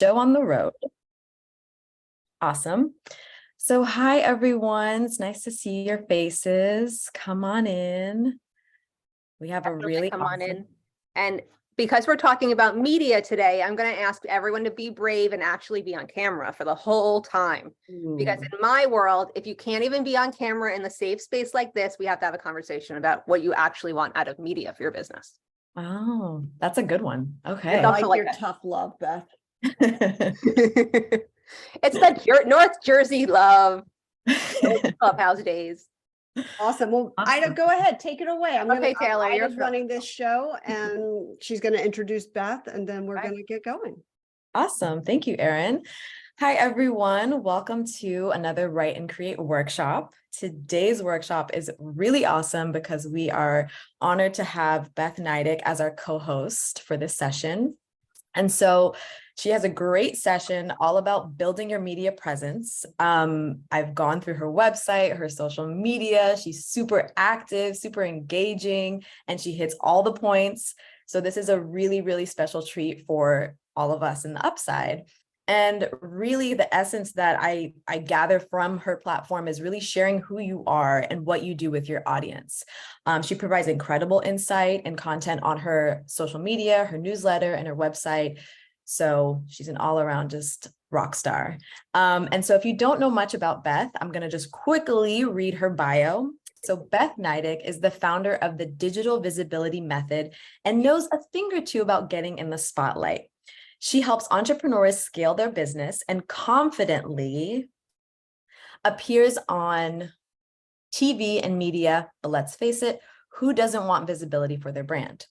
Show on the road. Awesome. So, hi everyone. It's nice to see your faces. Come on in. We have a Definitely really come on in. awesome. And because we're talking about media today, I'm going to ask everyone to be brave and actually be on camera for the whole time. Because in my world, if you can't even be on camera in the safe space like this, we have to have a conversation about what you actually want out of media for your business. Oh, that's a good one. Okay. It's also like your that. tough love, Beth. It's the North Jersey love, clubhouse days. Awesome. Well, Awesome. Ida, go ahead. Take it away. Okay, Taylor, you're Ida's running this show and she's going to introduce Beth and then we're Right. going to get going. Awesome. Thank you, Erin. Hi, everyone. Welcome to another Write and Create workshop. Today's workshop is really awesome because we are honored to have Beth Nydick as our co-host for this session. And so she has a great session all about building your media presence. I've gone through her website, her social media. She's super active, super engaging, and she hits all the points. So this is a really, really special treat for all of us in the upside. And really the essence that I gather from her platform is really sharing who you are and what you do with your audience. She provides incredible insight and content on her social media, her newsletter, and her website. So she's an all-around just rock star. And so if you don't know much about Beth, I'm going to just quickly read her bio. So Beth Nydick is the founder of the Digital Visibility Method and knows a thing or two about getting in the spotlight. She helps entrepreneurs scale their business and confidently appears on TV and media, but let's face it, who doesn't want visibility for their brand?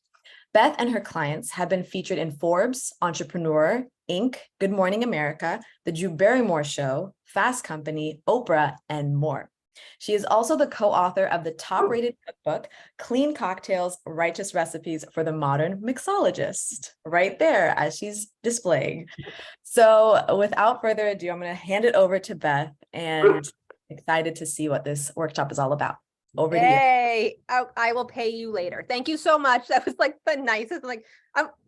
Beth and her clients have been featured in Forbes, Entrepreneur, Inc., Good Morning America, The Drew Barrymore Show, Fast Company, Oprah, and more. She is also the co-author of the top-rated cookbook, Clean Cocktails, Righteous Recipes for the Modern Mixologist, right there as she's displaying. So without further ado, I'm going to hand it over to Beth and excited to see what this workshop is all about. Over to you. Hey, I will pay you later. Thank you so much. That was like the nicest. Like,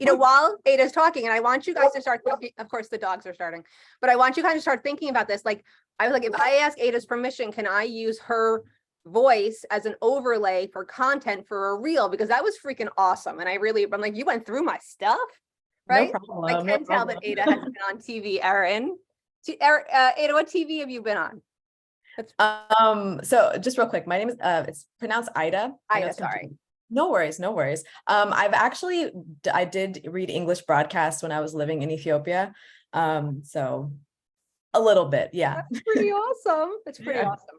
while Ada's talking, and I want you guys to start thinking, of course, the dogs are starting, but I want you guys to start thinking about this. Like, I was like, if I ask Ada's permission, can I use her voice as an overlay for content for a reel? Because that was freaking awesome. And I'm like, you went through my stuff, right? No problem. I can tell that Ada has been on TV, Erin. Ada, what TV have you been on? So just real quick, my name is it's pronounced Ida. Ida, sorry. No worries, no worries. I did read English broadcasts when I was living in Ethiopia. So a little bit, yeah. That's pretty awesome. That's pretty awesome.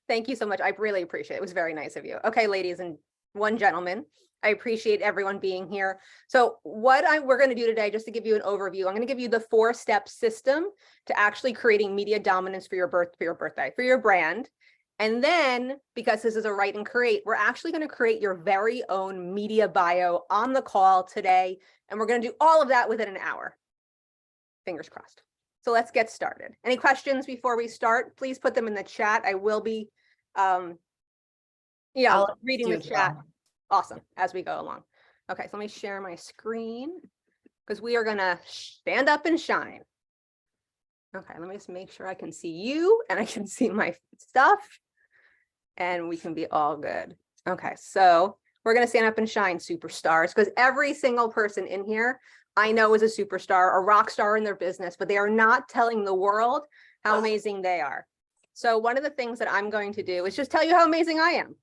Thank you so much. I really appreciate it. It was very nice of you. Okay, ladies and one gentleman, I appreciate everyone being here. So what we're going to do today, just to give you an overview, I'm going to give you the 4-step system to actually creating media dominance for your birthday, for your brand. And then, because this is a Write and Create, we're actually going to create your very own media bio on the call today. And we're going to do all of that within an hour. Fingers crossed. So let's get started. Any questions before we start? Please put them in the chat. I will be reading the chat. Well. Awesome, as we go along. Okay, so let me share my screen because we are gonna stand up and shine. Okay, let me just make sure I can see you and I can see my stuff and we can be all good. Okay, so we're gonna stand up and shine, superstars, because every single person in here I know is a superstar, a rock star in their business, but they are not telling the world how amazing they are. So one of the things that I'm going to do is just tell you how amazing I am.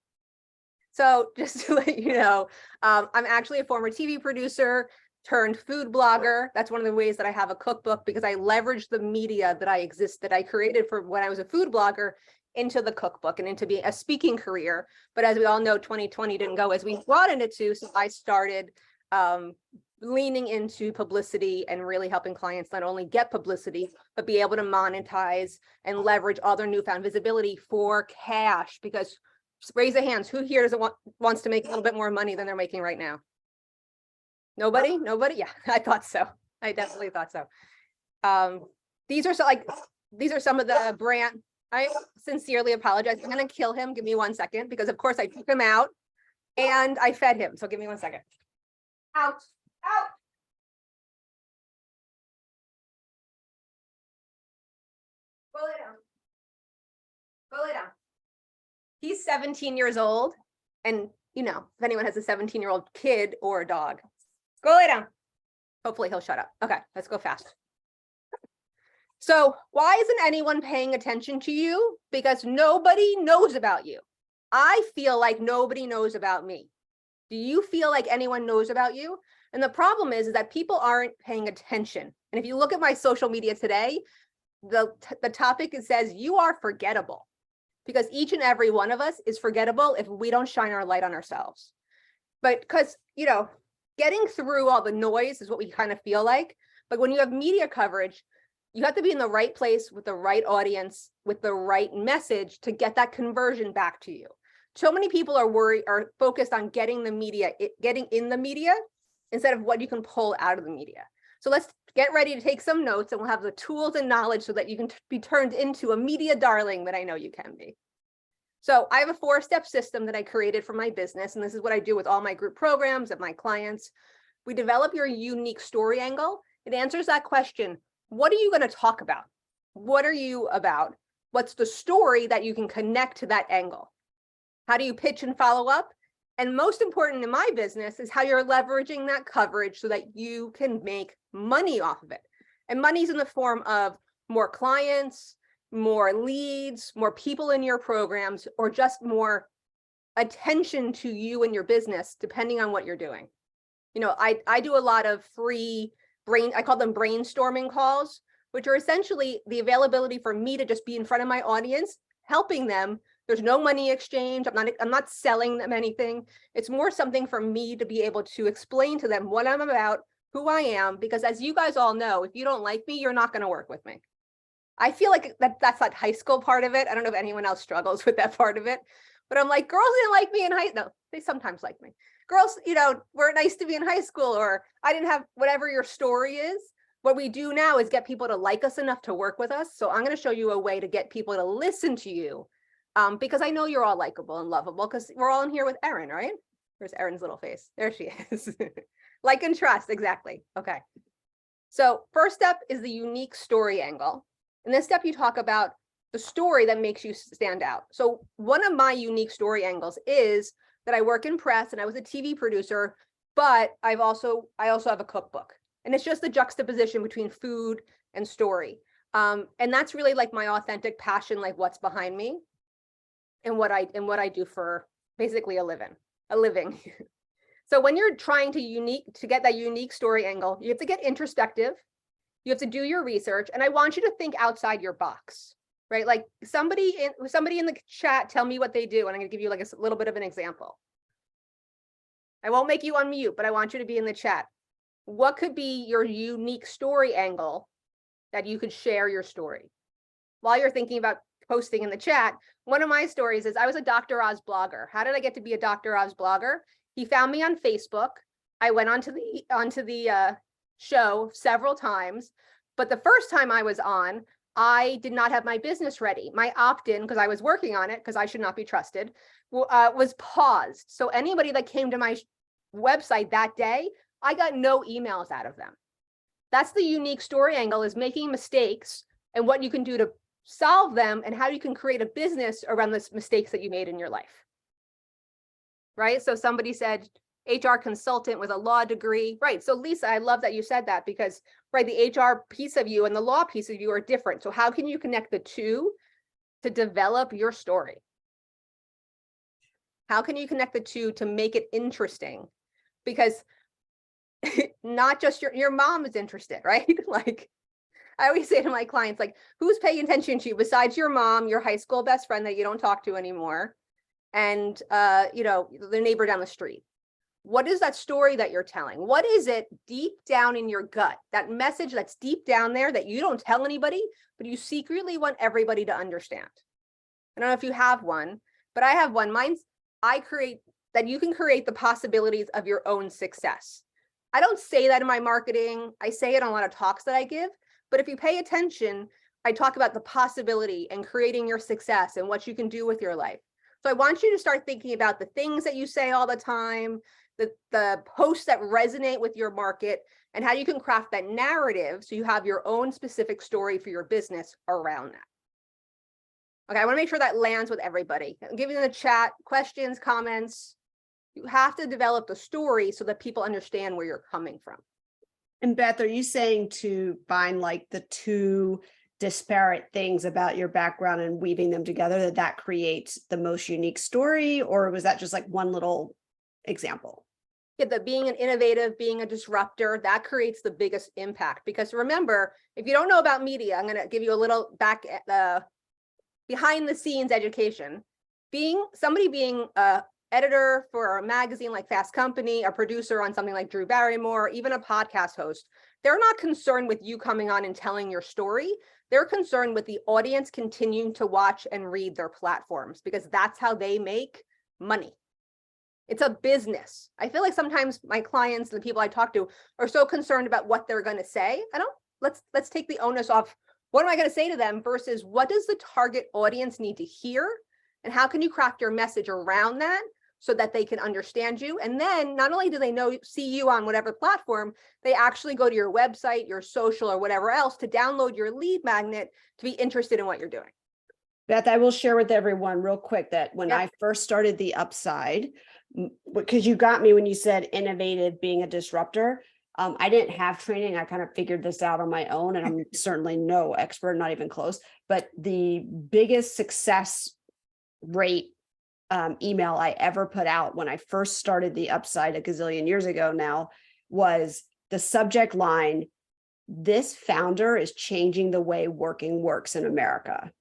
So just to let you know, I'm actually a former TV producer turned food blogger. That's one of the ways that I have a cookbook, because I leveraged the media that I created for when I was a food blogger into the cookbook and into being a speaking career. But as we all know, 2020 didn't go as we wanted it to. So I started leaning into publicity and really helping clients not only get publicity, but be able to monetize and leverage all their newfound visibility for cash. Because raise the hands, who here wants to make a little bit more money than they're making right now? Nobody? Nobody? Yeah, I thought so. I definitely thought so. These are some of the brand. I sincerely apologize. I'm gonna kill him. Give me 1 second, because of course I took him out and I fed him. So give me 1 second. Out. He's 17 years old. And, you know, if anyone has a 17-year-old kid or a dog, go lay down. Hopefully he'll shut up. Okay, let's go fast. So why isn't anyone paying attention to you? Because nobody knows about you. I feel like nobody knows about me. Do you feel like anyone knows about you? And the problem is that people aren't paying attention. And if you look at my social media today, the topic, it says you are forgettable, because each and every one of us is forgettable if we don't shine our light on ourselves. But because, you know, getting through all the noise is what we kind of feel like. But when you have media coverage, you have to be in the right place with the right audience, with the right message to get that conversion back to you. So many people are focused on getting in the media instead of what you can pull out of the media. So let's get ready to take some notes, and we'll have the tools and knowledge so that you can be turned into a media darling that I know you can be. So I have a 4-step system that I created for my business, and this is what I do with all my group programs and my clients. We develop your unique story angle. It answers that question: what are you going to talk about? What are you about? What's the story that you can connect to that angle? How do you pitch and follow up? And most important in my business is how you're leveraging that coverage so that you can make money off of it. And money's in the form of more clients, more leads, more people in your programs, or just more attention to you and your business, depending on what you're doing. You know, I do a lot of free I call them brainstorming calls, which are essentially the availability for me to just be in front of my audience, helping them. There's no money exchange. I'm not selling them anything. It's more something for me to be able to explain to them what I'm about, who I am, because as you guys all know, if you don't like me, you're not going to work with me. I feel like that's that high school part of it. I don't know if anyone else struggles with that part of it, but I'm like, girls didn't like me in high school. No, they sometimes like me. Girls, you know, were nice to me in high school, or I didn't have whatever your story is. What we do now is get people to like us enough to work with us. So I'm going to show you a way to get people to listen to you, because I know you're all likable and lovable, because we're all in here with Erin, right? Where's Erin's little face? There she is. Like and trust, exactly. Okay. So first step is the unique story angle. In this step, you talk about the story that makes you stand out. So one of my unique story angles is that I work in press and I was a TV producer, but I also have a cookbook. And it's just the juxtaposition between food and story. And that's really like my authentic passion, like what's behind me and what I do for basically a living. So when you're trying to get that unique story angle, you have to get introspective. You have to do your research, and I want you to think outside your box, right? Like somebody in the chat, tell me what they do, and I'm going to give you like a little bit of an example. I won't make you unmute, but I want you to be in the chat. What could be your unique story angle that you could share your story? While you're thinking about posting in the chat, one of my stories is I was a Dr. Oz blogger. How did I get to be a Dr. Oz blogger? He found me on Facebook. I went onto the show several times, but the first time I was on, I did not have my business ready. My opt-in, because I was working on it, because I should not be trusted, was paused. So anybody that came to my website that day, I got no emails out of them. That's the unique story angle, is making mistakes and what you can do to solve them and how you can create a business around the mistakes that you made in your life. Right? So somebody said, HR consultant with a law degree. Right. So Lisa, I love that you said that, because right, the HR piece of you and the law piece of you are different. So how can you connect the two to develop your story? How can you connect the two to make it interesting? Because not just your mom is interested, right? Like I always say to my clients, like, who's paying attention to you besides your mom, your high school best friend that you don't talk to anymore, and you know, the neighbor down the street? What is that story that you're telling? What is it deep down in your gut? That message that's deep down there that you don't tell anybody, but you secretly want everybody to understand. I don't know if you have one, but I have one. Mine's, I create that you can create the possibilities of your own success. I don't say that in my marketing. I say it on a lot of talks that I give, but if you pay attention, I talk about the possibility and creating your success and what you can do with your life. So I want you to start thinking about the things that you say all the time, the posts that resonate with your market, and how you can craft that narrative so you have your own specific story for your business around that. Okay, I want to make sure that lands with everybody. I'm giving in the chat questions, comments. You have to develop the story so that people understand where you're coming from. And Beth, are you saying to find like the two disparate things about your background and weaving them together, that creates the most unique story? Or was that just like one little example? Yeah, the being an innovative, being a disruptor, that creates the biggest impact. Because remember, if you don't know about media, I'm going to give you a little behind the scenes education. Being a editor for a magazine like Fast Company, a producer on something like Drew Barrymore, even a podcast host, they're not concerned with you coming on and telling your story. They're concerned with the audience continuing to watch and read their platforms, because that's how they make money. It's a business. I feel like sometimes my clients and the people I talk to are so concerned about what they're going to say. Let's take the onus off. What am I going to say to them versus what does the target audience need to hear? And how can you craft your message around that so that they can understand you? And then not only do they see you on whatever platform, they actually go to your website, your social, or whatever else to download your lead magnet to be interested in what you're doing. Beth, I will share with everyone real quick that when I first started the Upside, because you got me when you said innovative, being a disruptor, I didn't have training. I kind of figured this out on my own, and I'm certainly no expert, not even close. But the biggest success rate email I ever put out when I first started the Upside a gazillion years ago now was the subject line, "This founder is changing the way working works in America."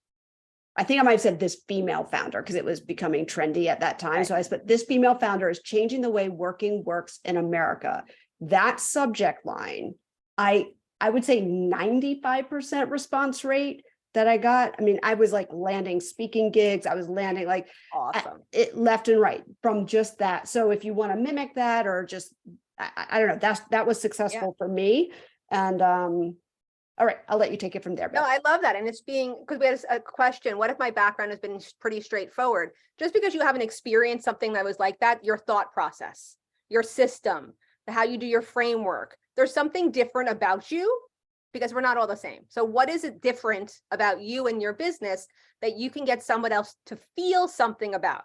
I think I might have said this female founder because it was becoming trendy at that time. Right. So I said, this female founder is changing the way working works in America. That subject line, I would say 95% response rate that I got. I mean, I was like landing speaking gigs. I was landing like awesome it left and right from just that. So if you want to mimic that or just, I don't know, that was successful for me. And all right, I'll let you take it from there, Beth. No, I love that. And it's because we had a question, what if my background has been pretty straightforward? Just because you haven't experienced something that was like that, your thought process, your system, how you do your framework, there's something different about you because we're not all the same. So what is it different about you and your business that you can get someone else to feel something about?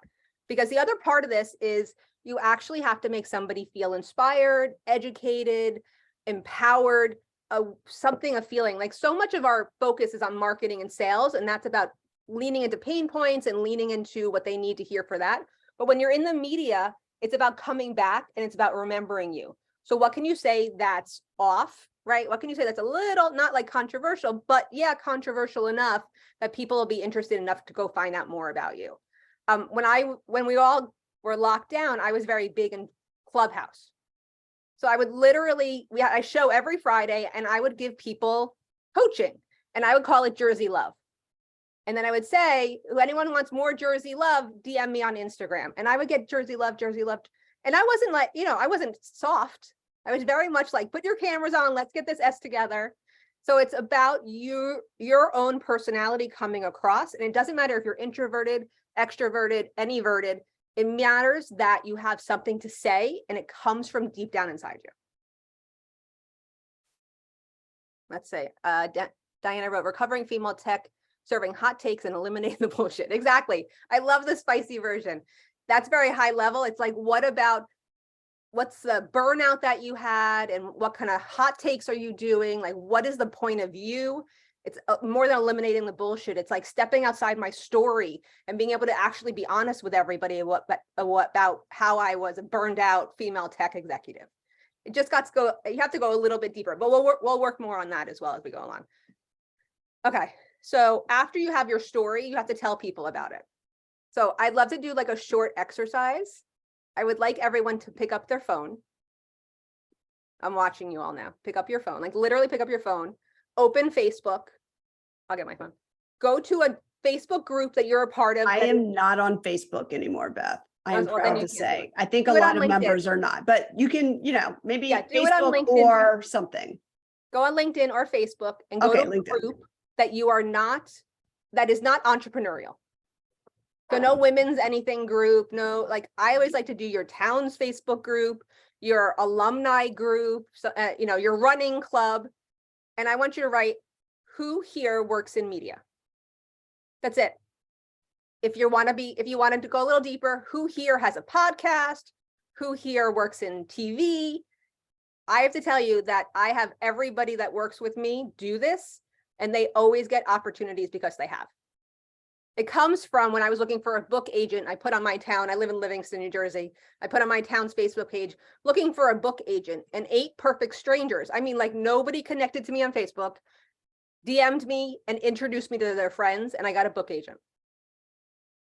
Because the other part of this is you actually have to make somebody feel inspired, educated, empowered, a feeling. Like so much of our focus is on marketing and sales, and that's about leaning into pain points and leaning into what they need to hear for that. But when you're in the media, it's about coming back and it's about remembering you. So what can you say that's off, right? What can you say that's a little, not like controversial, but yeah, controversial enough that people will be interested enough to go find out more about you. When we all were locked down, I was very big in Clubhouse. So I would literally, I show every Friday and I would give people coaching and I would call it Jersey Love. And then I would say, anyone who wants more Jersey Love, DM me on Instagram. And I would get Jersey Love, Jersey Love. And I wasn't like, I wasn't soft. I was very much like, put your cameras on, let's get this S together. So it's about your own personality coming across. And it doesn't matter if you're introverted, extroverted, anyverted. It matters that you have something to say and it comes from deep down inside you. Let's say, Diana wrote, recovering female tech, serving hot takes and eliminating the bullshit. Exactly. I love the spicy version. That's very high level. It's like, what's the burnout that you had and what kind of hot takes are you doing? Like, what is the point of view? It's more than eliminating the bullshit. It's like stepping outside my story and being able to actually be honest with everybody about how I was a burned out female tech executive. It just got to go, you have to go a little bit deeper, but we'll work more on that as well as we go along. Okay, so after you have your story, you have to tell people about it. So I'd love to do like a short exercise. I would like everyone to pick up their phone. I'm watching you all now. Pick up your phone, like literally pick up your phone. Open Facebook. I'll get my phone. Go to a Facebook group that you're a part of. I am not on Facebook anymore, Beth. I am proud to say. I think a lot of members are not, but you can, maybe Facebook or something. Go on LinkedIn or Facebook and go to a group that that is not entrepreneurial. So no women's anything group. No, like I always like to do your town's Facebook group, your alumni group, so, your running club. And I want you to write who here works in media. That's it. if you wanted to go a little deeper, who here has a podcast? Who here works in TV? I have to tell you that I have everybody that works with me do this, and they always get opportunities because they have. It comes from when I was looking for a book agent. I put on my town, I live in Livingston, New Jersey. I put on my town's Facebook page looking for a book agent, and 8 perfect strangers. I mean, like, nobody connected to me on Facebook, DM'd me and introduced me to their friends, and I got a book agent.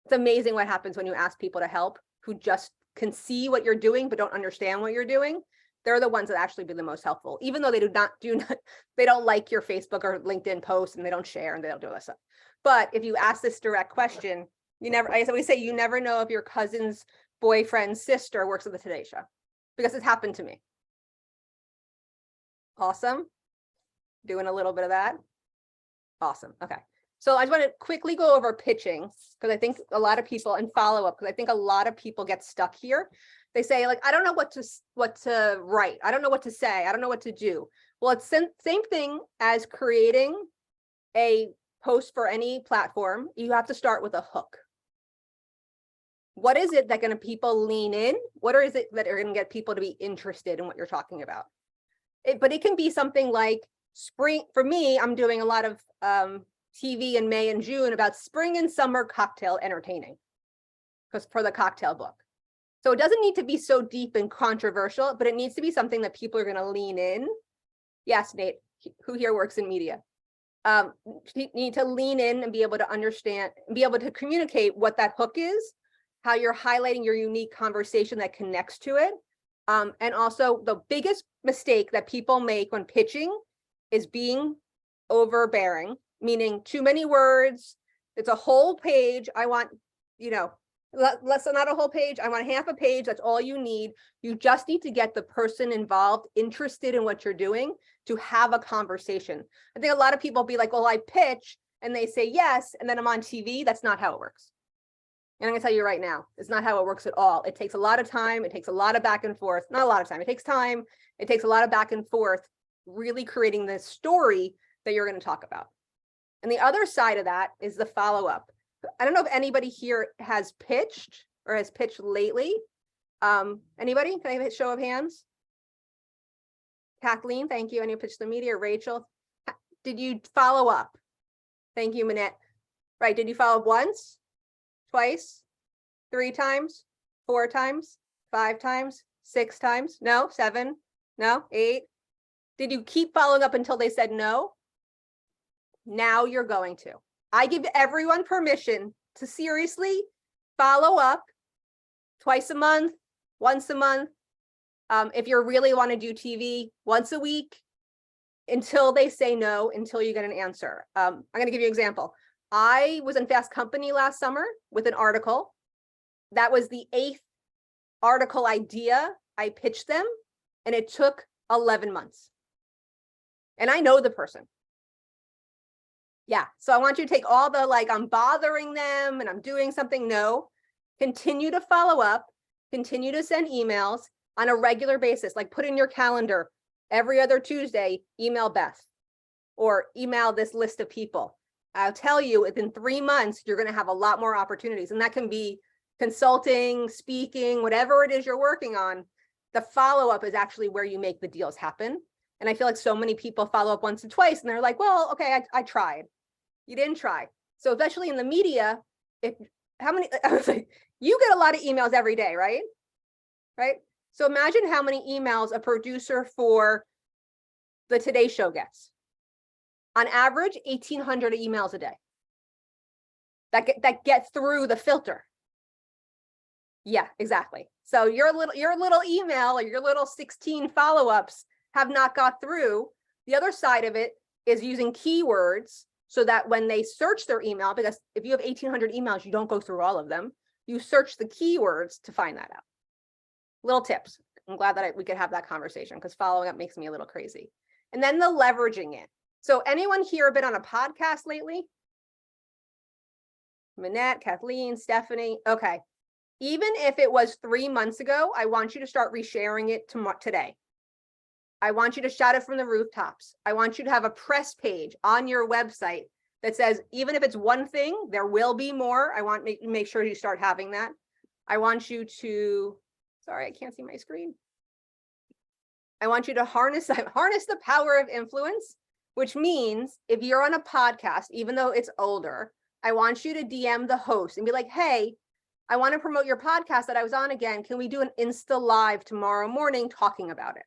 It's amazing what happens when you ask people to help who just can see what you're doing but don't understand what you're doing. They're the ones that actually be the most helpful, even though they they don't like your Facebook or LinkedIn posts, and they don't share, and they don't do all that stuff. But if you ask this direct question, I always say, you never know if your cousin's boyfriend's sister works at the Today Show, because it's happened to me. Awesome. Doing a little bit of that. Awesome. Okay. So I just want to quickly go over pitching, because I think a lot of people, and follow up, because I think a lot of people get stuck here. They say, like, I don't know what to write. I don't know what to say. I don't know what to do. Well, it's same thing as creating a post for any platform. You have to start with a hook. What is it that going to people lean in? What is it that are going to get people to be interested in what you're talking about? But it can be something like spring. For me, I'm doing a lot of TV in May and June about spring and summer cocktail entertaining, because for the cocktail book. So it doesn't need to be so deep and controversial, but it needs to be something that people are going to lean in. Yes, Nate, who here works in media? You need to lean in and be able to understand, be able to communicate what that hook is, how you're highlighting your unique conversation that connects to it. And also, the biggest mistake that people make when pitching is being overbearing, meaning too many words. It's a whole page. I want, less than not a whole page. I want half a page. That's all you need. You just need to get the person involved, interested in what you're doing, to have a conversation. I think a lot of people be like, well, I pitch, and they say yes, and then I'm on TV. That's not how it works. And I'm gonna tell you right now, it's not how it works at all. It takes a lot of time. It takes a lot of back and forth. Not a lot of time. It takes time. It takes a lot of back and forth, really creating this story that you're going to talk about. And the other side of that is the follow-up. I don't know if anybody here has pitched or has pitched lately. Anybody? Can I have a show of hands? Kathleen, thank you. Any pitch the media? Rachel, did you follow up? Thank you, Manette. Right, did you follow up once, twice, 3 times, 4 times, 5 times, 6 times? No, 7, no, 8. Did you keep following up until they said no? Now you're going to. I give everyone permission to seriously follow up twice a month, once a month. If you really want to do TV, once a week, until they say no, until you get an answer. I'm going to give you an example. I was in Fast Company last summer with an article. That was the 8th article idea I pitched them, and it took 11 months. And I know the person. Yeah, so I want you to take all the, like, I'm bothering them and I'm doing something. No, continue to follow up, continue to send emails on a regular basis, like put in your calendar every other Tuesday, email Beth or email this list of people. I'll tell you, within 3 months, you're going to have a lot more opportunities. And that can be consulting, speaking, whatever it is you're working on. The follow-up is actually where you make the deals happen. And I feel like so many people follow up once and twice, and they're like, well, okay, I tried. You didn't try. So especially in the media, I was like, you get a lot of emails every day, right? Right? So imagine how many emails a producer for the Today Show gets. On average, 1,800 emails a day. That get through the filter. Yeah, exactly. So your little email or your little 16 follow-ups have not got through. The other side of it is using keywords so that when they search their email, because if you have 1,800 emails, you don't go through all of them. You search the keywords to find that out. Little tips. I'm glad that we could have that conversation, because following up makes me a little crazy. And then the leveraging it. So anyone here been on a podcast lately? Manette, Kathleen, Stephanie. Okay. Even if it was 3 months ago, I want you to start resharing it today. I want you to shout it from the rooftops. I want you to have a press page on your website that says, even if it's one thing, there will be more. I want to make sure you start having that. I want you to, sorry, I can't see my screen. I want you to harness the power of influence, which means if you're on a podcast, even though it's older, I want you to DM the host and be like, hey, I want to promote your podcast that I was on again. Can we do an Insta Live tomorrow morning talking about it?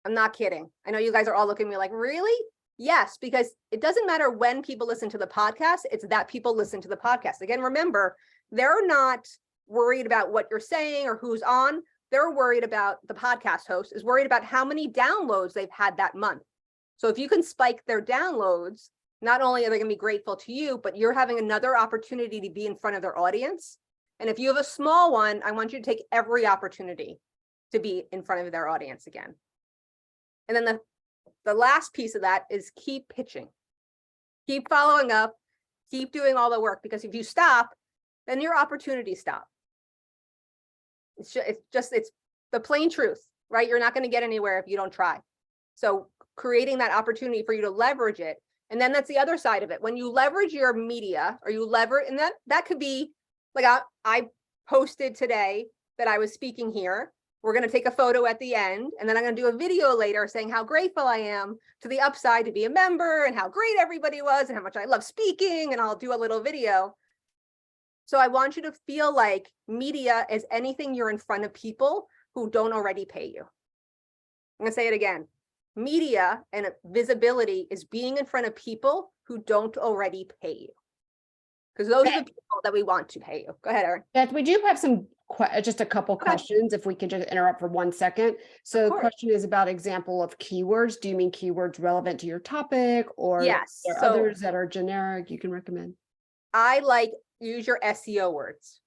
I'm not kidding. I know you guys are all looking at me like, really? Yes, because it doesn't matter when people listen to the podcast, it's that people listen to the podcast. Again, remember, they're not worried about what you're saying or who's on. They're worried about, the podcast host is worried about how many downloads they've had that month. So if you can spike their downloads, not only are they going to be grateful to you, but you're having another opportunity to be in front of their audience. And if you have a small one, I want you to take every opportunity to be in front of their audience again. And then the last piece of that is keep pitching, keep following up, keep doing all the work, because if you stop, then your opportunities stop. It's the plain truth, right? You're not going to get anywhere if you don't try. So creating that opportunity for you to leverage it. And then that's the other side of it. When you leverage your media, or you leverage, and that could be like, I posted today that I was speaking here. We're going to take a photo at the end, and then I'm going to do a video later saying how grateful I am to the upside to be a member and how great everybody was and how much I love speaking, and I'll do a little video. So I want you to feel like media is anything you're in front of people who don't already pay you. I'm going to say it again. Media and visibility is being in front of people who don't already pay you. Because those are the people that we want to pay you. Go ahead, Erin. Beth, we do have just a couple questions, if we can just interrupt for 1 second. So the question is about example of keywords. Do you mean keywords relevant to your topic, or yes, there are others that are generic you can recommend? I use your SEO words.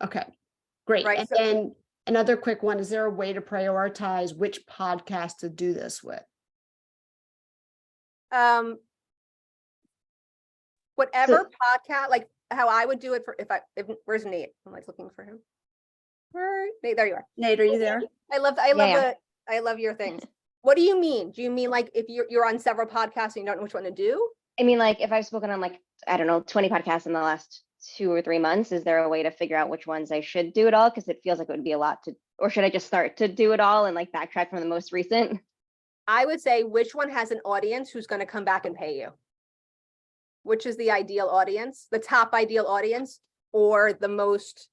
Okay, great. Right, and then another quick one, is there a way to prioritize which podcast to do this with? Whatever podcast, like how I would do it for, where's Nate? I'm looking for him. Nate, there you are. Nate, are you there? I love your things. What do you mean? Do you mean like if you're on several podcasts and you don't know which one to do? I mean, like if I've spoken on I don't know, 20 podcasts in the last 2 or 3 months, is there a way to figure out which ones I should do it all? Because it feels like it would be a lot or should I just start to do it all and backtrack from the most recent? I would say which one has an audience who's going to come back and pay you? Which is the ideal audience, the top ideal audience, or the most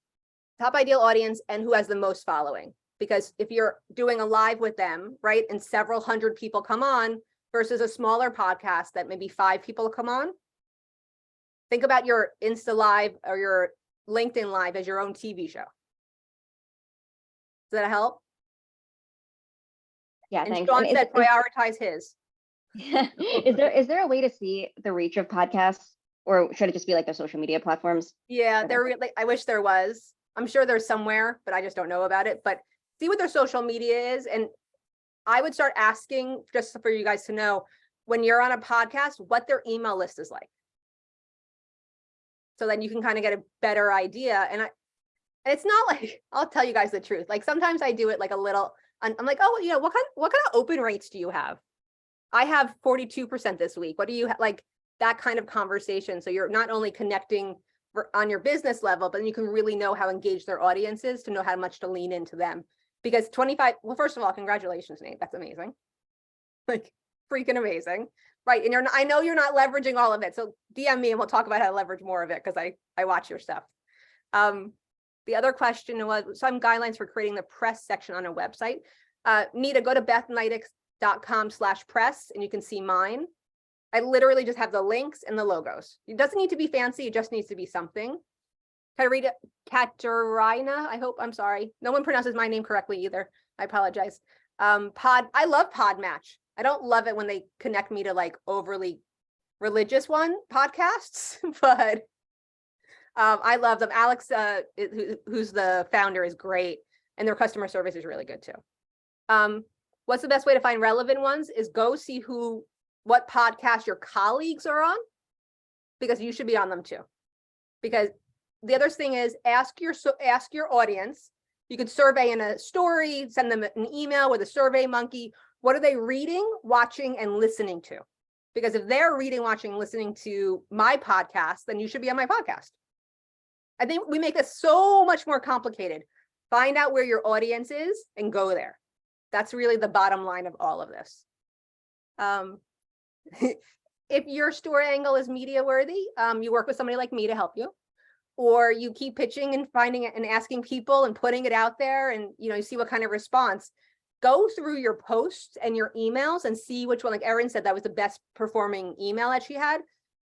top ideal audience, and who has the most following? Because if you're doing a live with them, right, and several hundred people come on versus a smaller podcast that maybe 5 people come on, think about your Insta Live or your LinkedIn Live as your own TV show. Does that help? Yeah, and thanks. Sean said prioritize his. Is there a way to see the reach of podcasts, or should it just be like the social media platforms? Yeah, I wish there was. I'm sure there's somewhere, but I just don't know about it. But see what their social media is. And I would start asking, just for you guys to know, when you're on a podcast, what their email list is like. So then you can kind of get a better idea. And it's not like, I'll tell you guys the truth. Like sometimes I do it like a little, I'm like, oh, what kind of open rates do you have? I have 42% this week. What do you have? Like that kind of conversation. So you're not only connecting on your business level, but then you can really know how engaged their audience is to know how much to lean into them. Because 25, well, first of all, congratulations, Nate. That's amazing. Like freaking amazing. Right. And I know you're not leveraging all of it. So DM me and we'll talk about how to leverage more of it, because I watch your stuff. The other question was some guidelines for creating the press section on a website. Nita, go to bethnydick.com/press and you can see mine. I literally just have the links and the logos. It doesn't need to be fancy. It just needs to be something. Can I read it? Katerina, I'm sorry. No one pronounces my name correctly either. I apologize. I love Podmatch. I don't love it when they connect me to like overly religious podcasts, but I love them. Alex, who's the founder, is great. And their customer service is really good too. What's the best way to find relevant ones is go see what podcast your colleagues are on, because you should be on them too. Because the other thing is ask your audience. You could survey in a story, send them an email with a survey monkey. What are they reading, watching, and listening to? Because if they're reading, watching, listening to my podcast, then you should be on my podcast. I think we make this so much more complicated. Find out where your audience is and go there. That's really the bottom line of all of this. If your story angle is media worthy, you work with somebody like me to help you, or you keep pitching and finding it and asking people and putting it out there, and you see what kind of response. Go through your posts and your emails and see which one, like Erin said, that was the best performing email that she had.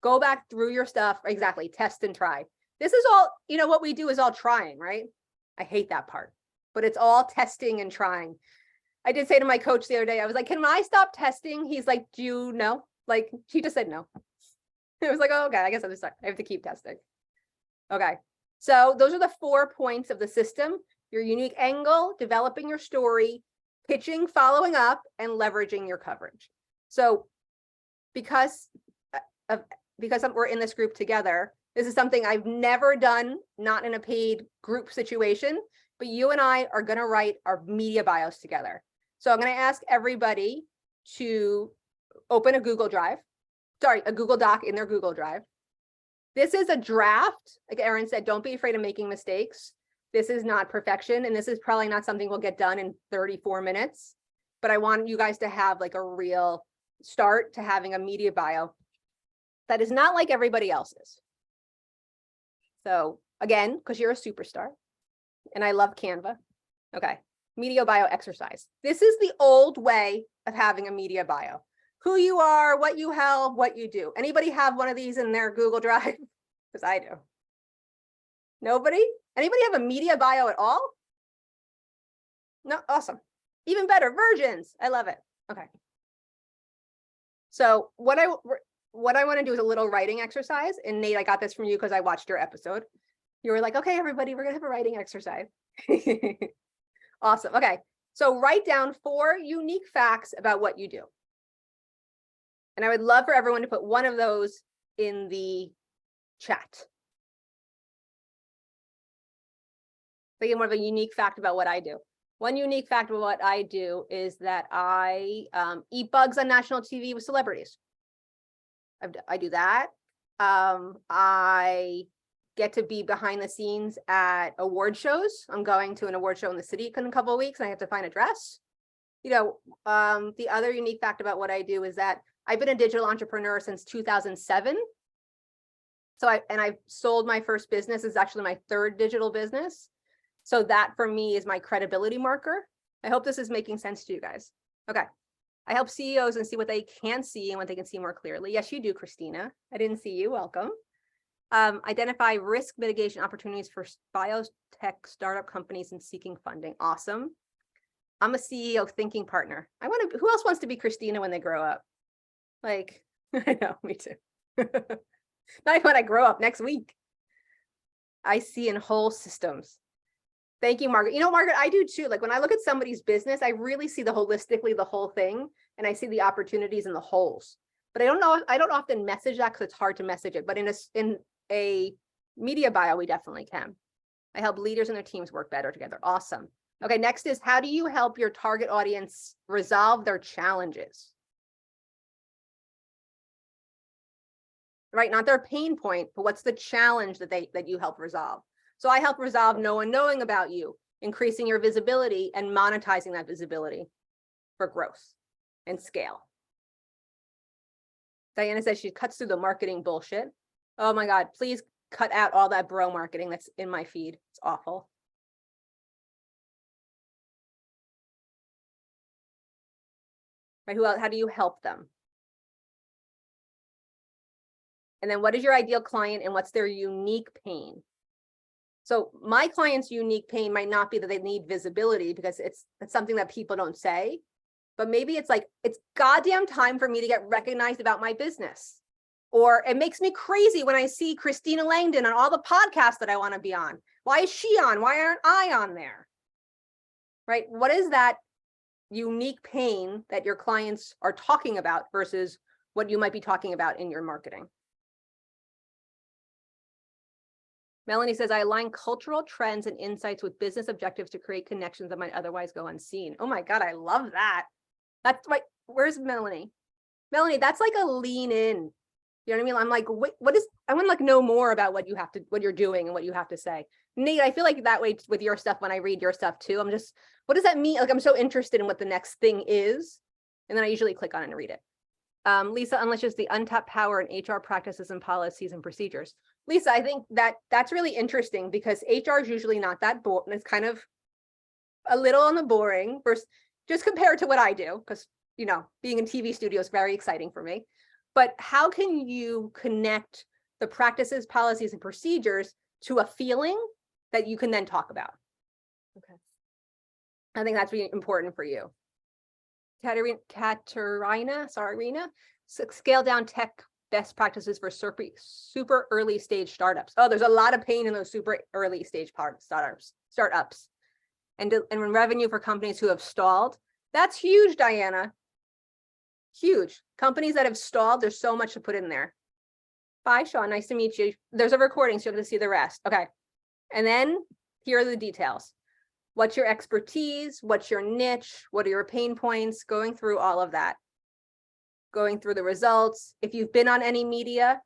Go back through your stuff. Exactly. Test and try. This is all, what we do is all trying, right? I hate that part, but it's all testing and trying. I did say to my coach the other day, I was like, can I stop testing? He's like, do you know? Like, he just said no. It was like, oh, okay, I guess I have to keep testing. Okay. So those are the 4 points of the system: your unique angle, developing your story, pitching, following up, and leveraging your coverage. So because we're in this group together, this is something I've never done, not in a paid group situation, but you and I are going to write our media bios together. So I'm going to ask everybody to open a Google Doc in their Google Drive. This is a draft. Like Erin said, don't be afraid of making mistakes. This is not perfection, and this is probably not something we'll get done in 34 minutes, but I want you guys to have like a real start to having a media bio that is not like everybody else's. So again, because you're a superstar and I love Canva. Okay. Media bio exercise. This is the old way of having a media bio. Who you are, what you help, what you do. Anybody have one of these in their Google Drive? Because I do. Nobody? Anybody have a media bio at all? No, awesome. Even better, versions. I love it. Okay. So what I want to do is a little writing exercise. And Nate, I got this from you because I watched your episode. You were like, okay, everybody, we're going to have a writing exercise. Awesome. Okay. So write down 4 unique facts about what you do. And I would love for everyone to put one of those in the chat. Again, one of a unique fact about what I do. One unique fact about what I do is that I eat bugs on national TV with celebrities. I do that. I get to be behind the scenes at award shows. I'm going to an award show in the city in a couple of weeks, and I have to find a dress. The other unique fact about what I do is that I've been a digital entrepreneur since 2007. So I've sold my first business. It's actually my 3rd digital business. So that for me is my credibility marker. I hope this is making sense to you guys. Okay. I help CEOs and see what they can see and what they can see more clearly. Yes, you do, Christina. I didn't see you. Welcome. Identify risk mitigation opportunities for biotech startup companies and seeking funding. Awesome. I'm a CEO thinking partner. Who else wants to be Christina when they grow up? Like, I know, me too. Not even when I grow up next week. I see in whole systems. Thank you, Margaret. Margaret, I do too. Like when I look at somebody's business, I really see the whole thing, and I see the opportunities in the holes. But I don't often message that because it's hard to message it. But in a media bio, we definitely can. I help leaders and their teams work better together. Awesome. Okay, next is, how do you help your target audience resolve their challenges? Right, not their pain point, but what's the challenge that you help resolve? So I help resolve no one knowing about you, increasing your visibility and monetizing that visibility for growth and scale. Diana says she cuts through the marketing bullshit. Oh my God, please cut out all that bro marketing that's in my feed. It's awful. Right, how do you help them? And then what is your ideal client and what's their unique pain? So my client's unique pain might not be that they need visibility, because it's something that people don't say, but maybe it's like, it's goddamn time for me to get recognized about my business. Or it makes me crazy when I see Christina Langdon on all the podcasts that I want to be on. Why is she on? Why aren't I on there? Right? What is that unique pain that your clients are talking about versus what you might be talking about in your marketing? Melanie says, I align cultural trends and insights with business objectives to create connections that might otherwise go unseen. Oh my God, I love that. That's right. Where's Melanie? Melanie, that's like a lean in. You know what I mean? I'm like, I want to like know more about what you're doing and what you have to say. Nate, I feel like that way with your stuff when I read your stuff too. I'm just, what does that mean? Like, I'm so interested in what the next thing is. And then I usually click on it and read it. Lisa unleashes the untapped power in HR practices and policies and procedures. Lisa, I think that's really interesting because HR is usually not that boring. It's kind of a little on the boring versus just compared to what I do, because, you know, being in TV studio is very exciting for me. But how can you connect the practices, policies, and procedures to a feeling that you can then talk about? Okay. I think that's really important for you. Katerina, scale down tech best practices for super early stage startups. Oh, there's a lot of pain in those super early stage startups. And when revenue for companies who have stalled, that's huge, Diana. Huge. Companies that have stalled, there's so much to put in there. Bye, Sean. Nice to meet you. There's a recording, so you have to see the rest. Okay. And then here are the details. What's your expertise? What's your niche? What are your pain points? Going through all of that. Going through the results. If you've been on any media,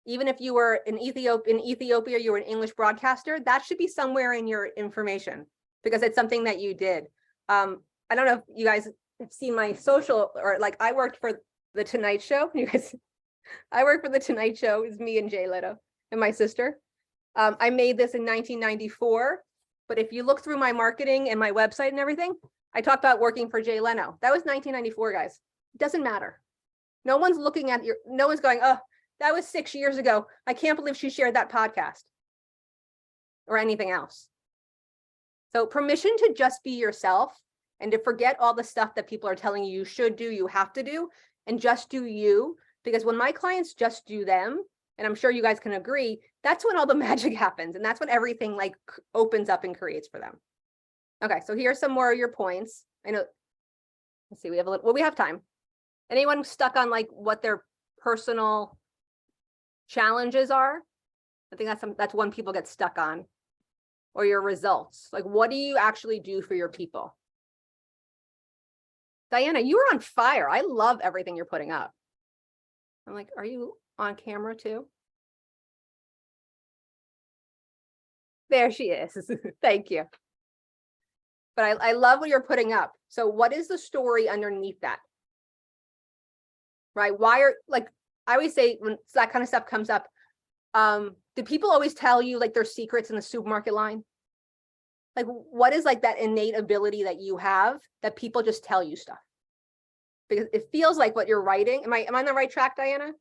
even if you were in Ethiopia, you were an English broadcaster, that should be somewhere in your information because it's something that you did. I don't know if you guys have seen my social, or like I worked for the Tonight Show. I worked for the Tonight Show. It's me and Jay Leno and my sister. I made this in 1994, but if you look through my marketing and my website and everything, I talked about working for Jay Leno. That was 1994, guys. It doesn't matter. No one's looking at no one's going, oh, that was 6 years ago. I can't believe she shared that podcast or anything else. So permission to just be yourself and to forget all the stuff that people are telling you should do, you have to do, and just do you. Because when my clients just do them, and I'm sure you guys can agree, that's when all the magic happens. And that's when everything like opens up and creates for them. Okay, so here's some more of your points. I know, let's see, we have a little, well, we have time. Anyone stuck on like what their personal challenges are? I think that's one people get stuck on. Or your results. Like, what do you actually do for your people? Diana, you are on fire. I love everything you're putting up. I'm like, are you on camera too? There she is. Thank you. But I love what you're putting up. So what is the story underneath that? Right? Why are, like, I always say when that kind of stuff comes up, do people always tell you like their secrets in the supermarket line? Like, what is like that innate ability that you have that people just tell you stuff? Because it feels like what you're writing. Am I on the right track, Diana?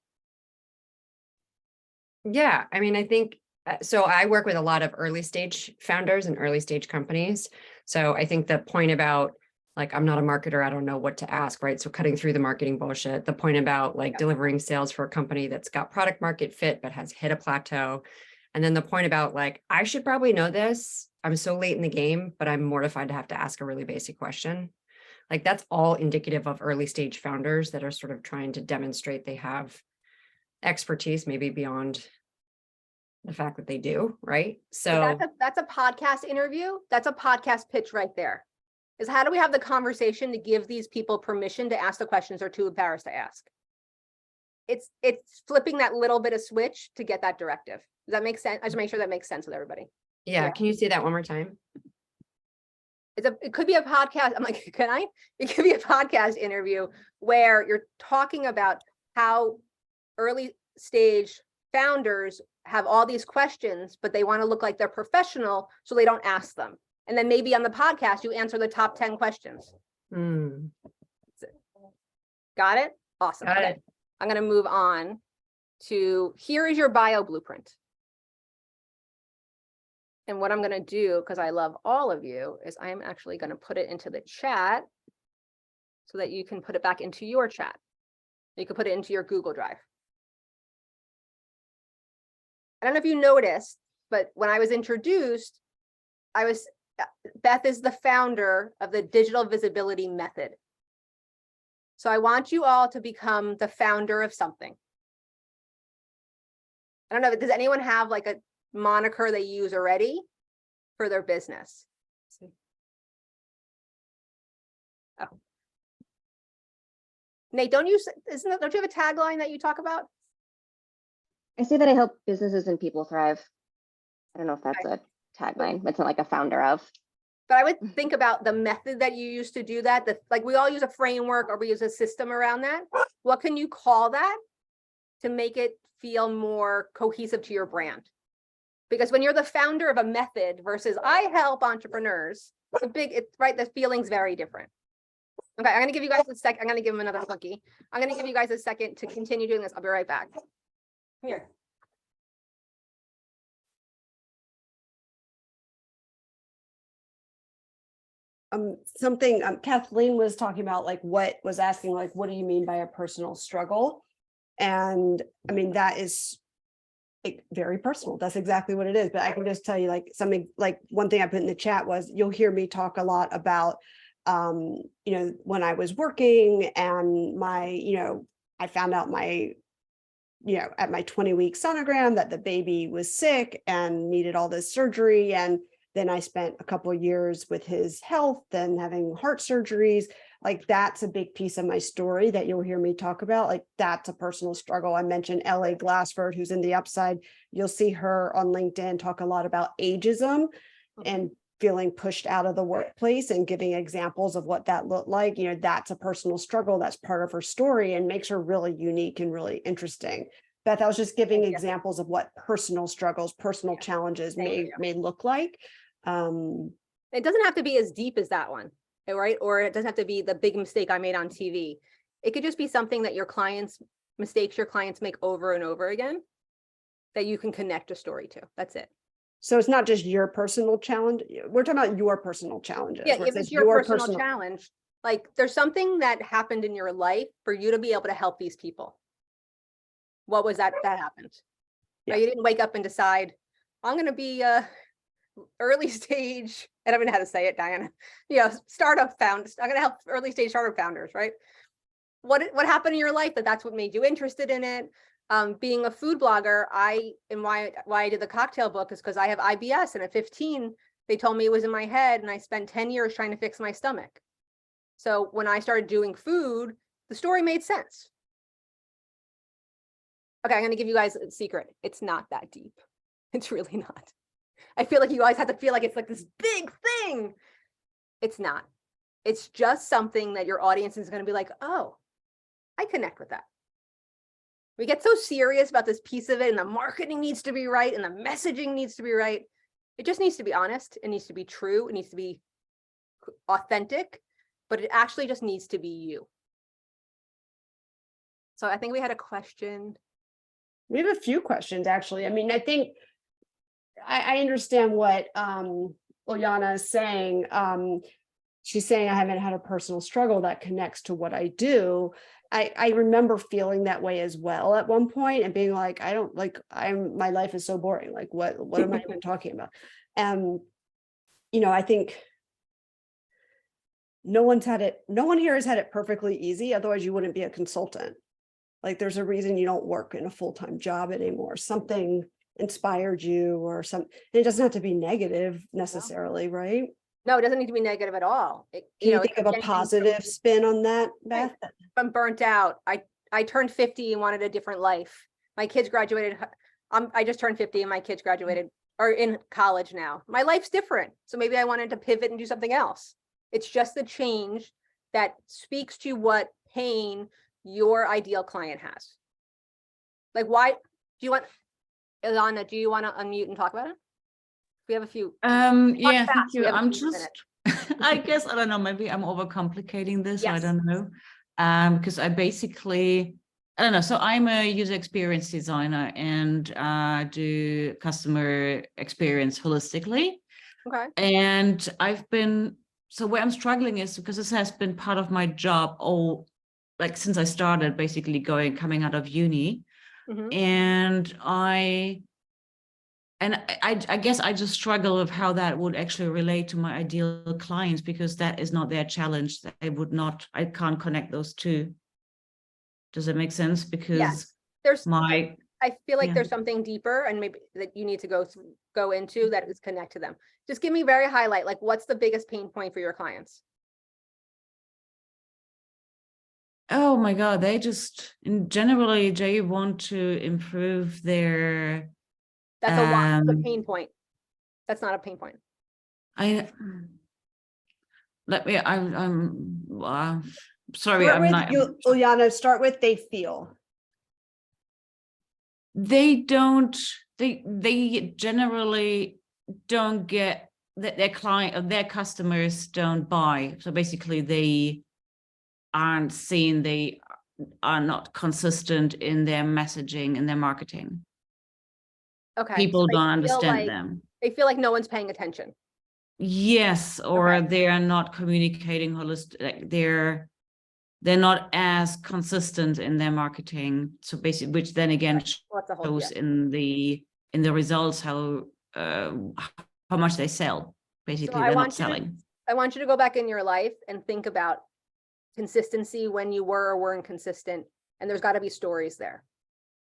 Yeah, I mean, I think, so I work with a lot of early stage founders and early stage companies. So I think the point about like, I'm not a marketer, I don't know what to ask, right? So cutting through the marketing bullshit, the point about like delivering sales for a company that's got product market fit, but has hit a plateau. And then the point about like, I should probably know this. I'm so late in the game, but I'm mortified to have to ask a really basic question. Like that's all indicative of early stage founders that are sort of trying to demonstrate they have expertise, maybe beyond the fact that they do, right? So that's a podcast interview. That's a podcast pitch right there. Is how do we have the conversation to give these people permission to ask the questions they're too embarrassed to ask? It's flipping that little bit of switch to get that directive. Does that make sense? I just make sure that makes sense with everybody. yeah, can you say that one more time? It could be a podcast. I'm like, can I? It could be a podcast interview where you're talking about how early stage founders have all these questions, but they want to look like they're professional, so they don't ask them. And then maybe on the podcast, you answer the top 10 questions. Got it? Awesome. Got okay. it. I'm going to move on to, here is your bio blueprint. And what I'm going to do, because I love all of you, is I am actually going to put it into the chat so that you can put it back into your chat. You can put it into your Google Drive. I don't know if you noticed, but when I was introduced, Beth is the founder of the digital visibility method. So I want you all to become the founder of something. I don't know, does anyone have like a moniker they use already for their business? Oh. Nate, don't you have a tagline that you talk about? I say that I help businesses and people thrive. I don't know if that's a tagline. It's not like a founder of. But I would think about the method that you use to do that. Like we all use a framework or we use a system around that. What can you call that to make it feel more cohesive to your brand? Because when you're the founder of a method versus I help entrepreneurs, it's right, the feeling's very different. Okay, I'm gonna give you guys a sec. I'm gonna give them another cookie. I'm gonna give you guys a second to continue doing this. I'll be right back. Here. Something Kathleen was talking about, like what do you mean by a personal struggle? And I mean, that is like very personal. That's exactly what it is. But I can just tell you, like something, like one thing I put in the chat was, you'll hear me talk a lot about, when I was working and I found out at my 20-week sonogram that the baby was sick and needed all this surgery. And then I spent a couple of years with his health and having heart surgeries. Like that's a big piece of my story that you'll hear me talk about. Like that's a personal struggle. I mentioned L.A. Glassford, who's in the Upside. You'll see her on LinkedIn talk a lot about ageism and feeling pushed out of the workplace and giving examples of what that looked like. That's a personal struggle. That's part of her story and makes her really unique and really interesting. Beth, I was just giving examples of what personal struggles, personal challenges may look like. It doesn't have to be as deep as that one, right? Or it doesn't have to be the big mistake I made on TV. It could just be something that mistakes your clients make over and over again that you can connect a story to. That's it. So it's not just your personal challenge. We're talking about your personal challenges. Yeah, if it's your personal challenge, like there's something that happened in your life for you to be able to help these people. What was that happened? Yeah. You didn't wake up and decide, I'm going to be early stage, I don't even know how to say it, Diana, startup founders. I'm going to help early stage startup founders, right? What happened in your life that's what made you interested in it? Being a food blogger, why I did the cocktail book is because I have IBS, and at 15, they told me it was in my head, and I spent 10 years trying to fix my stomach. So when I started doing food, the story made sense. Okay, I'm going to give you guys a secret. It's not that deep. It's really not. I feel like you always have to feel like it's like this big thing. It's not. It's just something that your audience is going to be like, oh, I connect with that. We get so serious about this piece of it, and the marketing needs to be right, and the messaging needs to be right. It just needs to be honest. It needs to be true. It needs to be authentic, but it actually just needs to be you. So I think we had a question. We have a few questions, actually. I mean, I think I understand what Olyana is saying. She's saying, I haven't had a personal struggle that connects to what I do. I remember feeling that way as well at one point and being like, my life is so boring. Like, what am I even talking about? I think no one here has had it perfectly easy. Otherwise you wouldn't be a consultant. Like there's a reason you don't work in a full-time job anymore. Something inspired you or something. It doesn't have to be negative necessarily, right? No, it doesn't need to be negative at all. Can you think of a positive spin on that, Beth? I'm burnt out. I turned 50 and wanted a different life. My kids graduated. I just turned 50 and my kids graduated or in college now. My life's different. So maybe I wanted to pivot and do something else. It's just the change that speaks to what pain your ideal client has. Like, why do you want, Ilana, do you want to unmute and talk about it? We have a few. Yeah, thank you. I'm just, I guess, I don't know, maybe I'm overcomplicating this. Yes. I don't know. Because I don't know. So I'm a user experience designer and do customer experience holistically. Okay. And so where I'm struggling is because this has been part of my job since I started basically coming out of uni. Mm-hmm. And I guess I just struggle with how that would actually relate to my ideal clients, because that is not their challenge. I can't connect those two. Does that make sense? Because I feel like there's something deeper and maybe that you need to go into that is connect to them. Just give me very highlight, like what's the biggest pain point for your clients? Oh my God, they just generally they want to improve their That's a pain point. That's not a pain point. I let me I'm sorry, Start I'm with not you, Uliana, start with they feel. they don't they generally don't get that their client or their customers don't buy. So basically they aren't seen, they are not consistent in their messaging and their marketing. Okay. People So don't understand them. they feel like no one's paying attention. Yes, or Okay. they are not communicating holistic, like they're not as consistent in their marketing. So basically, which then again Well, that's a whole, shows in the results how much they sell. Basically, they're not selling. I want you to go back in your life and think about consistency when you were or weren't consistent. And there's got to be stories there,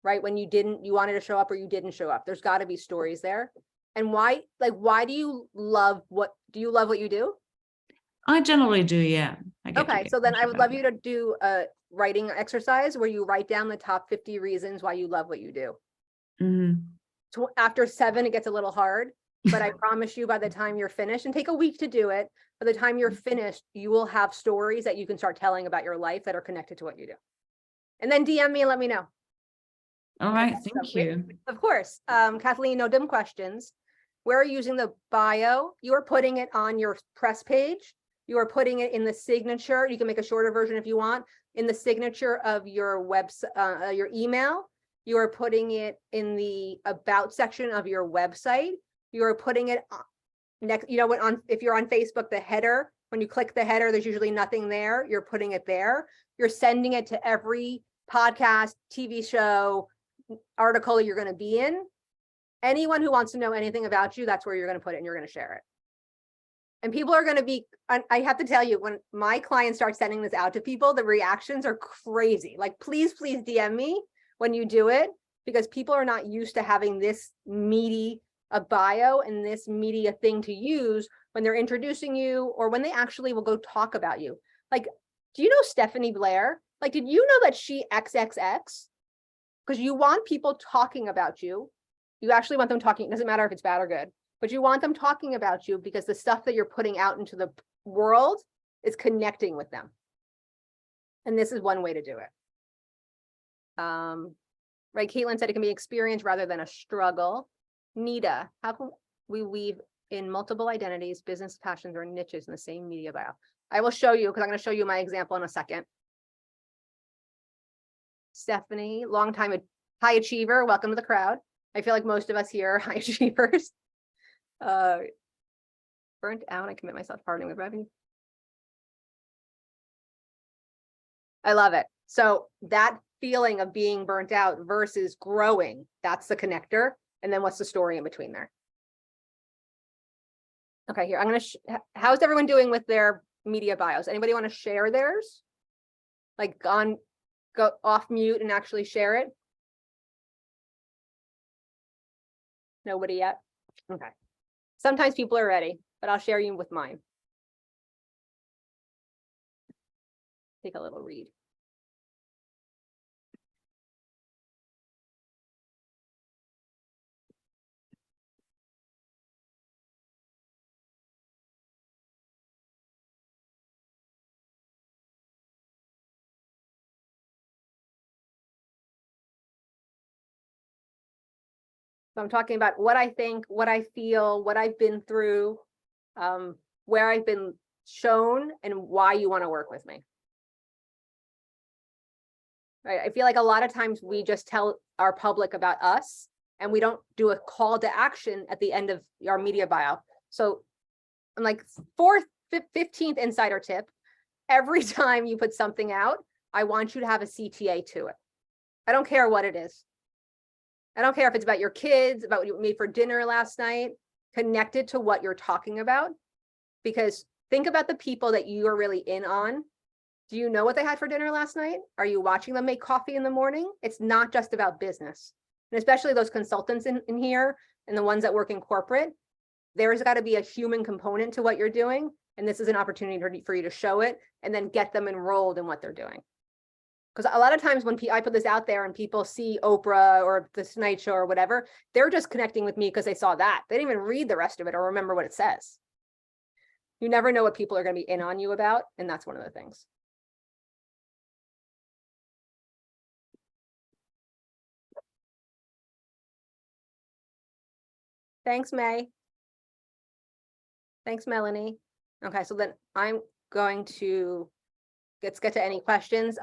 right? When you wanted to show up or you didn't show up. There's got to be stories there. And why do you love what you do? I generally do, yeah. Okay, so then I would love you to do a writing exercise where you write down the top 50 reasons why you love what you do. Mm-hmm. After 7, it gets a little hard, but I promise you by the time you're finished, and take a week to do it, by the time you're finished, you will have stories that you can start telling about your life that are connected to what you do. And then DM me and let me know. All right, thank you. Of course. Kathleen, no dumb questions. Where are you using the bio? You are putting it on your press page. You are putting it in the signature. You can make a shorter version if you want. In the signature of your website, your email. You are putting it in the about section of your website. You are putting it next, if you're on Facebook, the header, when you click the header, there's usually nothing there. You're putting it there. You're sending it to every podcast, TV show, article you're going to be in. Anyone who wants to know anything about you, that's where you're going to put it and you're going to share it. And people are going to be, I have to tell you, when my clients start sending this out to people, the reactions are crazy. Like, please DM me when you do it, because people are not used to having this meaty a bio and this meaty a thing to use when they're introducing you or when they actually will go talk about you. Like, do you know Stephanie Blair? Like, did you know that she XXX? Because you want people talking about you. You actually want them talking, it doesn't matter if it's bad or good, but you want them talking about you because the stuff that you're putting out into the world is connecting with them. And this is one way to do it. Right, Caitlin said it can be experience rather than a struggle. Nita, how can we weave in multiple identities, business passions, or niches in the same media bio? I will show you, because I'm going to show you my example in a second. Stephanie, longtime high achiever, welcome to the crowd. I feel like most of us here are high achievers. Burnt out, I commit myself to parting with revenue. I love it. So that feeling of being burnt out versus growing, that's the connector. And then what's the story in between there? Okay, here, I'm going to, how's everyone doing with their media bios? Anybody want to share theirs? Like go off mute and actually share it? Nobody yet? Okay. Sometimes people are ready, but I'll share you with mine. Take a little read. So I'm talking about what I think, what I feel, what I've been through, where I've been shown, and why you want to work with me. Right. I feel like a lot of times we just tell our public about us and we don't do a call to action at the end of our media bio. So I'm like 15th insider tip. Every time you put something out, I want you to have a CTA to it. I don't care what it is. I don't care if it's about your kids, about what you made for dinner last night, connected to what you're talking about. Because think about the people that you are really in on. Do you know what they had for dinner last night? Are you watching them make coffee in the morning? It's not just about business. And especially those consultants in here and the ones that work in corporate, there's got to be a human component to what you're doing. And this is an opportunity for you to show it and then get them enrolled in what they're doing. Because a lot of times when I put this out there and people see Oprah or the Tonight Show or whatever, they're just connecting with me because they saw that. They didn't even read the rest of it or remember what it says. You never know what people are going to be in on you about, and that's one of the things. Thanks, May. Thanks, Melanie. Okay, so then I'm going to let's get to any questions.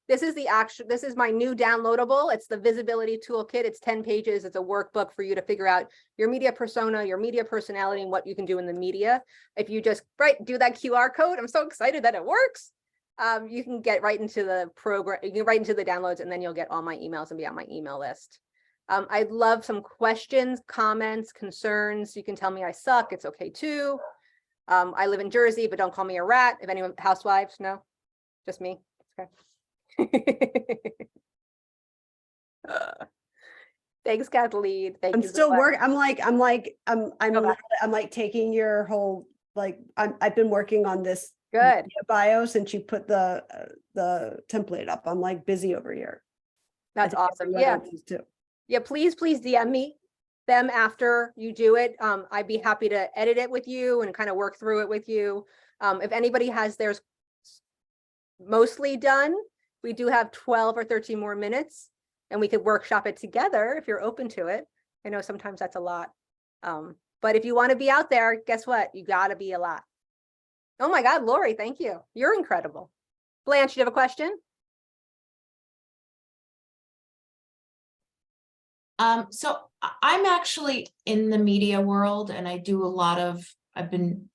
This is my new downloadable. It's the visibility toolkit. It's 10 pages. It's a workbook for you to figure out your media persona, your media personality, and what you can do in the media. If you just do that QR code, I'm so excited that it works. You can get right into the program, you can right into the downloads, and then you'll get all my emails and be on my email list. I'd love some questions, comments, concerns. You can tell me I suck. It's okay too. I live in Jersey, but don't call me a rat. If anyone, housewives, no, just me. Okay. Thanks, Kathleen. Thank I'm you. still working. I'm like taking your whole, like, I've been working on this Good bio since you put the template up. I'm like busy over here. That's awesome. everyone Yeah. else is too. Yeah, please DM me them after you do it. I'd be happy to edit it with you and kind of work through it with you. If anybody has theirs mostly done, we do have 12 or 13 more minutes and we could workshop it together if you're open to it. I know sometimes that's a lot. But if you want to be out there, guess what? You got to be a lot. Oh my God, Lori, thank you. You're incredible. Blanche, you have a question? So I'm actually in the media world and I do a lot of, I've been,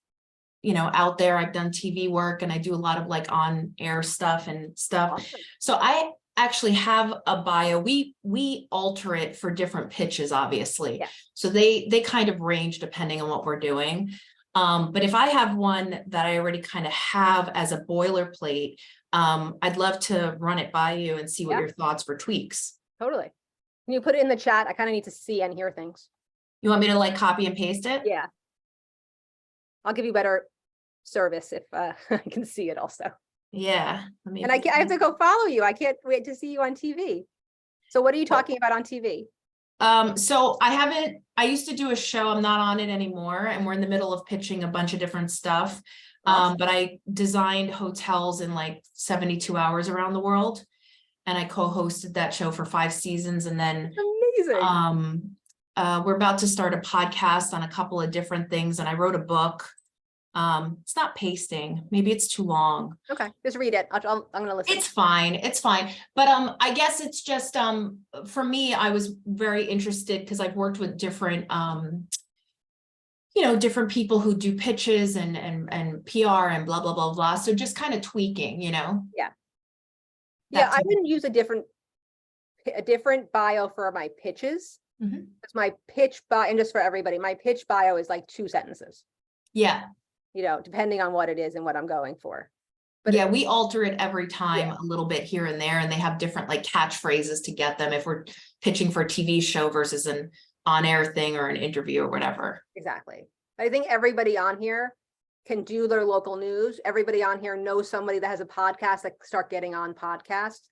out there, I've done TV work and I do a lot of like on air stuff and stuff. Awesome. So I actually have a bio. We alter it for different pitches, obviously. Yeah. So they kind of range depending on what we're doing. But if I have one that I already kind of have as a boilerplate, I'd love to run it by you and see what your thoughts for tweaks. Totally. Can you put it in the chat? I kind of need to see and hear things. You want me to like copy and paste it? Yeah. I'll give you better service if I can see it also. Yeah. And I have to go follow you. I can't wait to see you on TV. So what are you talking about on TV? So I used to do a show. I'm not on it anymore. And we're in the middle of pitching a bunch of different stuff. Awesome. But I designed hotels in like 72 hours around the world. And I co-hosted that show for 5 seasons. And then Amazing. we're about to start a podcast on a couple of different things. And I wrote a book. It's not pasting. Maybe it's too long. Okay, just read it. I'm going to listen. It's fine. It's fine. But I guess it's just for me, I was very interested because I've worked with different different people who do pitches and PR and blah blah blah blah. So just kind of tweaking, Yeah, I wouldn't use a different bio for my pitches. Mhm. It's my pitch bio, and just for everybody, my pitch bio is like 2 sentences. Yeah. Depending on what it is and what I'm going for. But yeah, we alter it every time a little bit here and there, and they have different like catchphrases to get them if we're pitching for a TV show versus an on-air thing or an interview or whatever. Exactly. I think everybody on here can do their local news. Everybody on here knows somebody that has a podcast that start getting on podcasts.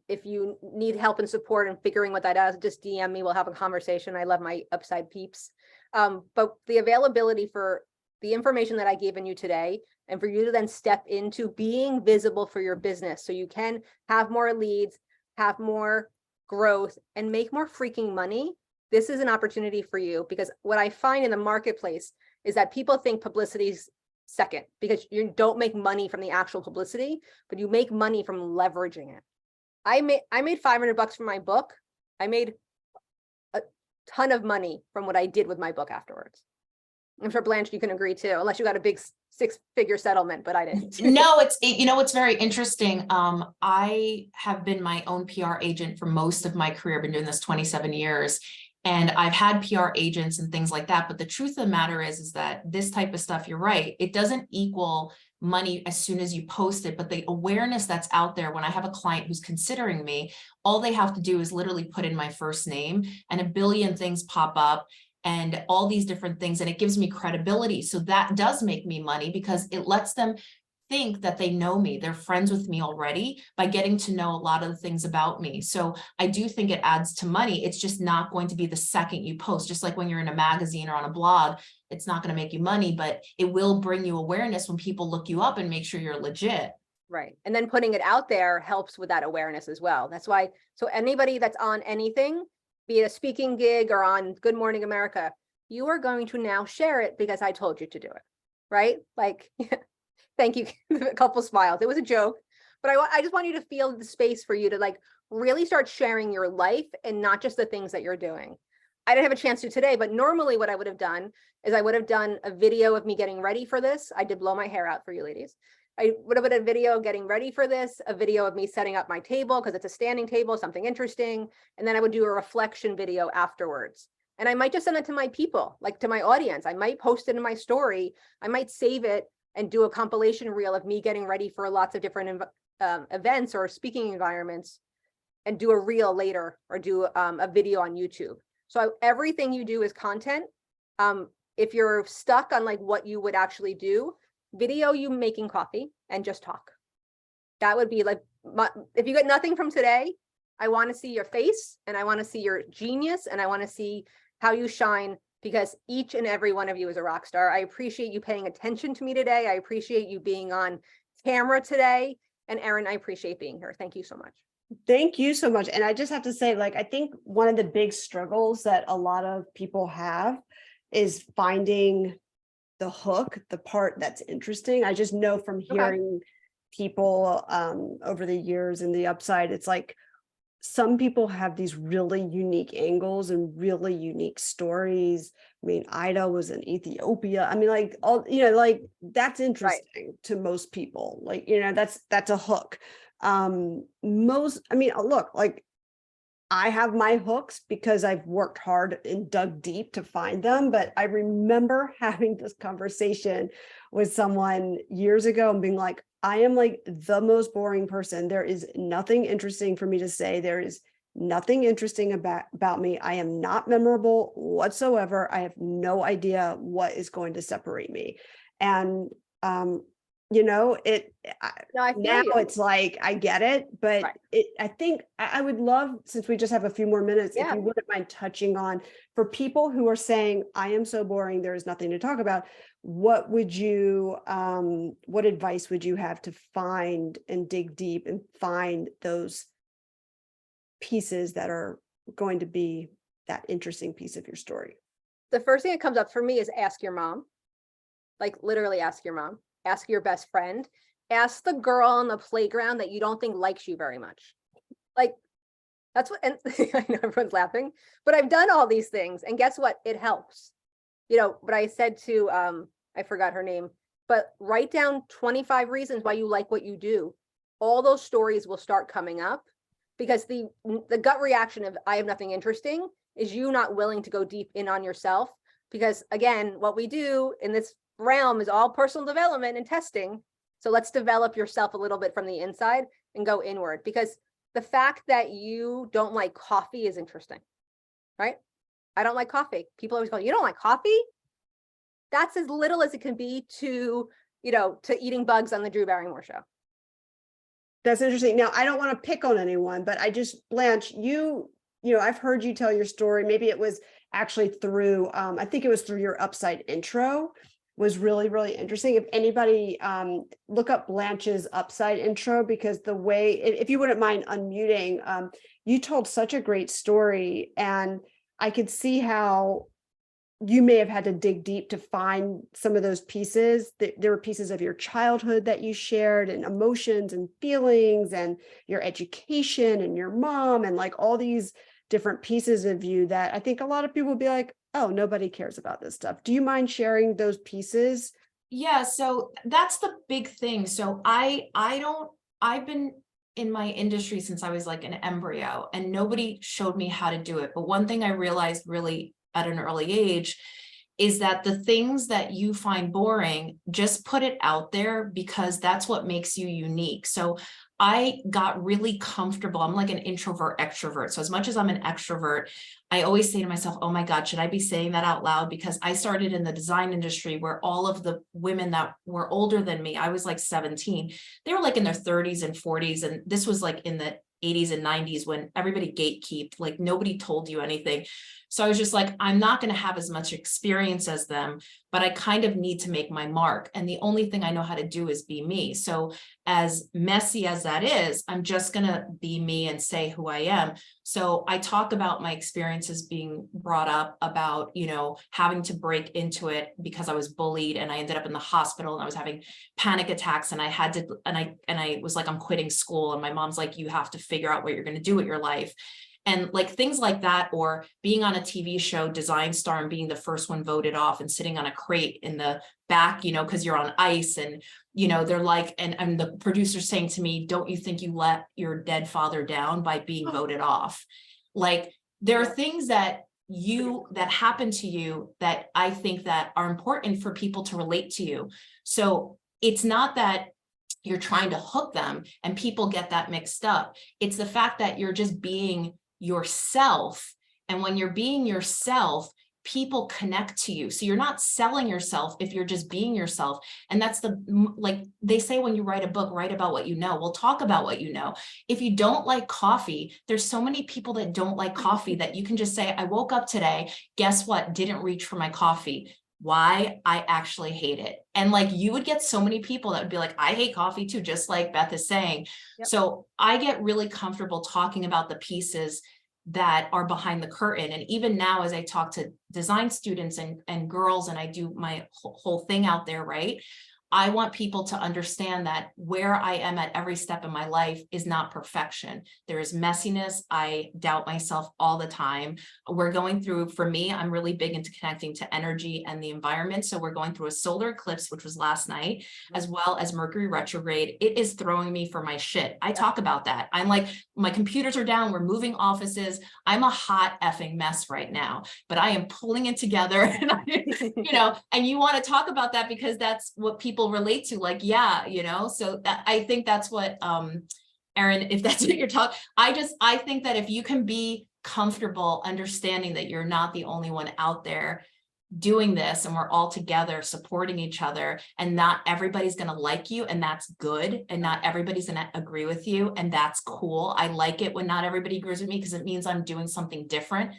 If you need help and support in figuring what that is, just DM me. We'll have a conversation. I love my upside peeps. But the availability for the information that I given you today, and for you to then step into being visible for your business so you can have more leads, have more growth, and make more freaking money. This is an opportunity for you, because what I find in the marketplace is that people think publicity's second, because you don't make money from the actual publicity, but you make money from leveraging it. I made $500 from my book. I made a ton of money from what I did with my book afterwards. I'm sure Blanche, you can agree too, unless you got a big 6-figure settlement, but I didn't. No, it's very interesting. I have been my own PR agent for most of my career. I've been doing this 27 years. And I've had PR agents and things like that. But the truth of the matter is that this type of stuff, you're right, it doesn't equal money as soon as you post it. But the awareness that's out there, when I have a client who's considering me, all they have to do is literally put in my first name and a billion things pop up and all these different things. And it gives me credibility. So that does make me money because it lets them think that they know me. They're friends with me already by getting to know a lot of the things about me. So I do think it adds to money. It's just not going to be the second you post, just like when you're in a magazine or on a blog, it's not going to make you money, but it will bring you awareness when people look you up and make sure you're legit. Right. And then putting it out there helps with that awareness as well. That's why, so anybody that's on anything, be it a speaking gig or on Good Morning America, you are going to now share it because I told you to do it. Right? Like, thank you. A couple smiles. It was a joke, but I just want you to feel the space for you to like really start sharing your life and not just the things that you're doing. I didn't have a chance to today, but normally what I would have done is I would have done a video of me getting ready for this. I did blow my hair out for you ladies. I would have done a video getting ready for this, a video of me setting up my table because it's a standing table, something interesting. And then I would do a reflection video afterwards. And I might just send it to my people, like to my audience. I might post it in my story. I might save it and do a compilation reel of me getting ready for lots of different events or speaking environments and do a reel later or do a video on YouTube. So everything you do is content. If you're stuck on like what you would actually do, video you making coffee and just talk. That would be like, if you get nothing from today, I want to see your face and I want to see your genius and I want to see how you shine, because each and every one of you is a rock star. I appreciate you paying attention to me today. I appreciate you being on camera today. And Erin, I appreciate being here. Thank you so much. Thank you so much. And I just have to say, like, I think one of the big struggles that a lot of people have is finding the hook, the part that's interesting. I just know from hearing people over the years in the upside, it's like some people have these really unique angles and really unique stories. I mean, Ida was in Ethiopia. I mean, like all, you know, like that's interesting to most people. Like, you know, that's a hook. I mean, look, like I have my hooks because I've worked hard and dug deep to find them. But I remember having this conversation with someone years ago and being like, I am like the most boring person. There is nothing interesting for me to say. There is nothing interesting about me. I am not memorable whatsoever. I have no idea what is going to separate me. And, you know, now it's like, I get it, but I think I would love, since we just have a few more minutes, if you wouldn't mind touching on, for people who are saying, I am so boring, there is nothing to talk about, what would you, what advice would you have to find and dig deep and find those pieces that are going to be that interesting piece of your story? The first thing that comes up for me is ask your mom, like literally ask your mom. Ask your best friend, ask the girl on the playground that you don't think likes you very much. Like that's what, and I know everyone's laughing, but I've done all these things and guess what? It helps. You know, but I said to, I forgot her name, but write down 25 reasons why you like what you do. All those stories will start coming up because the gut reaction of I have nothing interesting is you not willing to go deep in on yourself. Because again, what we do in this realm is all personal development and testing. So let's develop yourself a little bit from the inside and go inward, because the fact that you don't like coffee is interesting, right? I don't like coffee. People always go, you don't like coffee? That's as little as it can be to, you know, to eating bugs on the Drew Barrymore show. That's interesting. Now, I don't want to pick on anyone, but I just, Blanche, you know, I've heard you tell your story. Maybe it was actually through, I think it was through your Upside intro. Was really, really interesting. If anybody look up Blanche's Upside intro, because the way, if you wouldn't mind unmuting, you told such a great story, and I could see how you may have had to dig deep to find some of those pieces. There were pieces of your childhood that you shared, and emotions and feelings and your education and your mom, and like all these different pieces of you that I think a lot of people would be like, oh, nobody cares about this stuff. Do you mind sharing those pieces? Yeah, so that's the big thing. So I've been in my industry since I was like an embryo, and nobody showed me how to do it. But one thing I realized really at an early age is that the things that you find boring, just put it out there, because that's what makes you unique. So I got really comfortable. I'm like an introvert extrovert. So as much as I'm an extrovert, I always say to myself, oh my God, should I be saying that out loud? Because I started in the design industry where all of the women that were older than me, I was like 17, they were like in their 30s and 40s. And this was like in the 80s and 90s when everybody gatekeeped, like nobody told you anything. So I was just like, I'm not going to have as much experience as them, but I kind of need to make my mark. And the only thing I know how to do is be me. So as messy as that is, I'm just going to be me and say who I am. So I talk about my experiences being brought up about, you know, having to break into it because I was bullied and I ended up in the hospital and I was having panic attacks and I had to, and I was like, I'm quitting school. And my mom's like, you have to figure out what you're going to do with your life. And like things like that, or being on a TV show, Design Star, and being the first one voted off and sitting on a crate in the back, you know, because you're on ice. And, you know, they're like, and the producer saying to me, don't you think you let your dead father down by being voted off? Like, there are things that happen to you that I think that are important for people to relate to you. So it's not that you're trying to hook them and people get that mixed up. It's the fact that you're just being yourself. And when you're being yourself, people connect to you. So you're not selling yourself if you're just being yourself. And that's like they say, when you write a book, write about what you know. We'll talk about what you know. If you don't like coffee, there's so many people that don't like coffee that you can just say, I woke up today, guess what? Didn't reach for my coffee. Why? I actually hate it. And like, you would get so many people that would be like, I hate coffee too, just like Beth is saying. Yep. So I get really comfortable talking about the pieces that are behind the curtain. And even now, as I talk to design students and girls, and I do my whole thing out there, right? I want people to understand that where I am at every step in my life is not perfection. There is messiness. I doubt myself all the time. We're going through, for me, I'm really big into connecting to energy and the environment. So we're going through a solar eclipse, which was last night, as well as Mercury retrograde. It is throwing me for my shit. I talk about that. I'm like, my computers are down. We're moving offices. I'm a hot effing mess right now, but I am pulling it together. And you know, and you want to talk about that because that's what people relate to, like, yeah, you know, so that, I think that's what, Erin, if that's what you're talking, I think that if you can be comfortable understanding that you're not the only one out there doing this, and we're all together supporting each other, and not everybody's going to like you, and that's good, and not everybody's going to agree with you, and that's cool. I like it when not everybody agrees with me because it means I'm doing something different.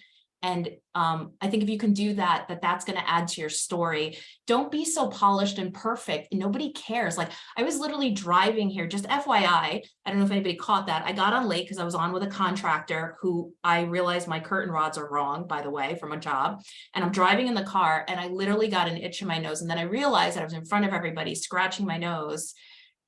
And I think if you can do that, that's going to add to your story. Don't be so polished and perfect. Nobody cares. Like, I was literally driving here, just FYI. I don't know if anybody caught that. I got on late because I was on with a contractor who I realized my curtain rods are wrong, by the way, from a job. And I'm driving in the car and I literally got an itch in my nose. And then I realized that I was in front of everybody scratching my nose.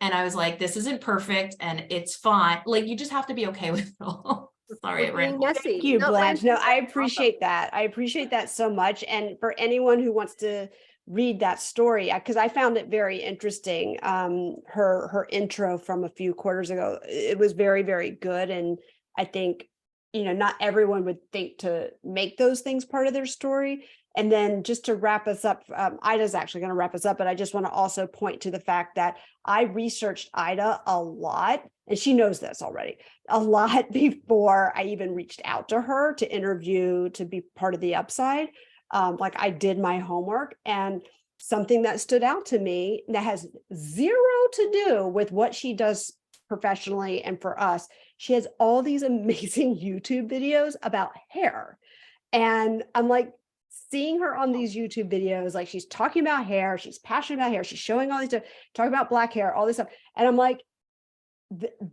And I was like, this isn't perfect and it's fine. Like, you just have to be okay with it all. Sorry, it ran. Thank you, Blanche. No, I appreciate that. I appreciate that so much. And for anyone who wants to read that story, because I found it very interesting, her intro from a few quarters ago, it was very, very good. And I think, you know, not everyone would think to make those things part of their story. And then just to wrap us up, Ida's actually going to wrap us up, but I just want to also point to the fact that I researched Ida a lot, and she knows this already, a lot before I even reached out to her to interview, to be part of the Upside. Like, I did my homework, and something that stood out to me that has zero to do with what she does professionally and for us. She has all these amazing YouTube videos about hair. And I'm like, seeing her on these YouTube videos, like, she's talking about hair, she's passionate about hair, she's showing all these stuff, talking about black hair, all this stuff. And I'm like,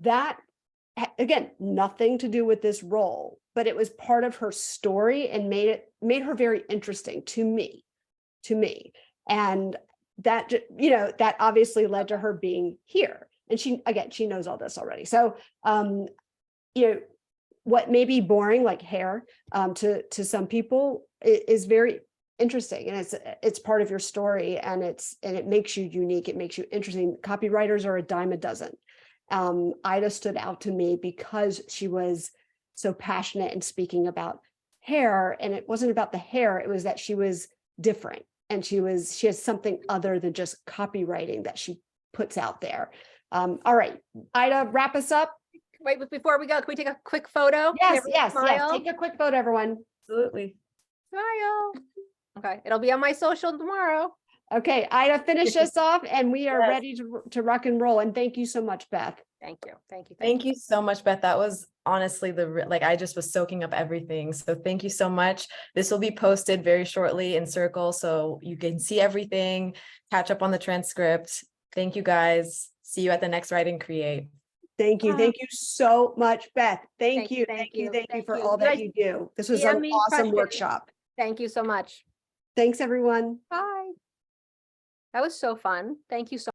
that, again, nothing to do with this role, but it was part of her story and made her very interesting to me. And that, you know, that obviously led to her being here. And she knows all this already. So, you know, what may be boring, like hair, to some people, is very interesting, and it's part of your story, and it makes you unique. It makes you interesting. Copywriters are a dime a dozen. Ida stood out to me because she was so passionate in speaking about hair, and it wasn't about the hair. It was that she was different, and she has something other than just copywriting that she puts out there. All right, Ida, wrap us up. Wait, but before we go, can we take a quick photo? Can Yes, everyone yes, yes. smile? Take a quick photo, everyone. Absolutely. Smile. Okay, it'll be on my social tomorrow. Okay, Ida, finish us off and we are Yes. ready to rock and roll. And thank you so much, Beth. Thank you. Thank you. Thank you so much, Beth. That was honestly like I just was soaking up everything. So thank you so much. This will be posted very shortly in Circle so you can see everything, catch up on the transcript. Thank you guys. See you at the next Write and Create. Thank you. Thank you so much, Beth. Thank you. Thank Thank you. you. Thank you Thank for you. all You that guys you do. This was DM an me awesome questions. workshop. Thank you so much. Thanks, everyone. Bye. That was so fun. Thank you so